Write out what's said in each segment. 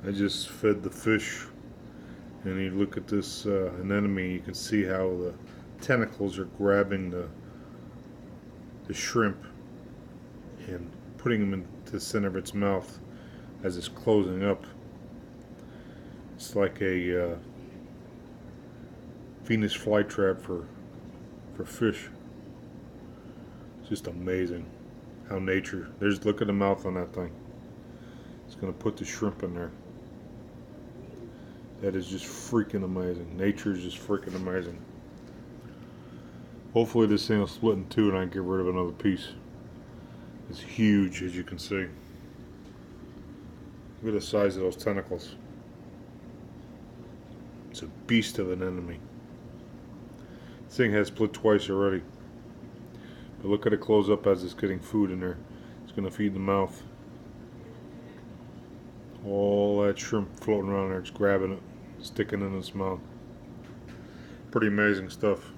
I just fed the fish, and you look at this anemone, you can see how the tentacles are grabbing the shrimp and putting them into the center of its mouth as it's closing up. It's like a Venus flytrap for fish. It's just amazing how nature. Look at the mouth on that thing. It's gonna put the shrimp in there. That is just freaking amazing. Nature is just freaking amazing. Hopefully this thing will split in two and I can get rid of another piece. It's huge, as you can see. Look at the size of those tentacles. It's a beast of an enemy. This thing has split twice already. But look at it close up as it's getting food in there. It's going to feed the mouth. All that shrimp floating around there, it's grabbing it, sticking in its mouth. Pretty amazing stuff.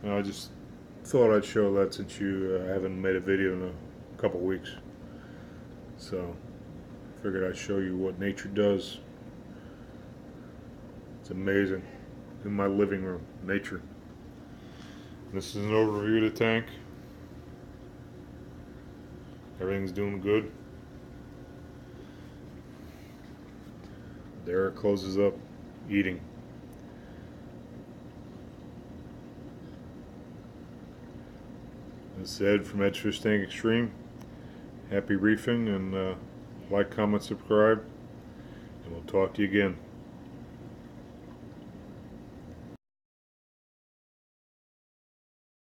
I just thought I'd show that since you haven't made a video in a couple weeks. So, figured I'd show you what nature does. It's amazing. In my living room, nature. This is an overview of the tank. Everything's doing good. There it closes up, eating. This is Ed from Ed's FishTank Extreme. Happy reefing, and like, comment, subscribe, and we'll talk to you again.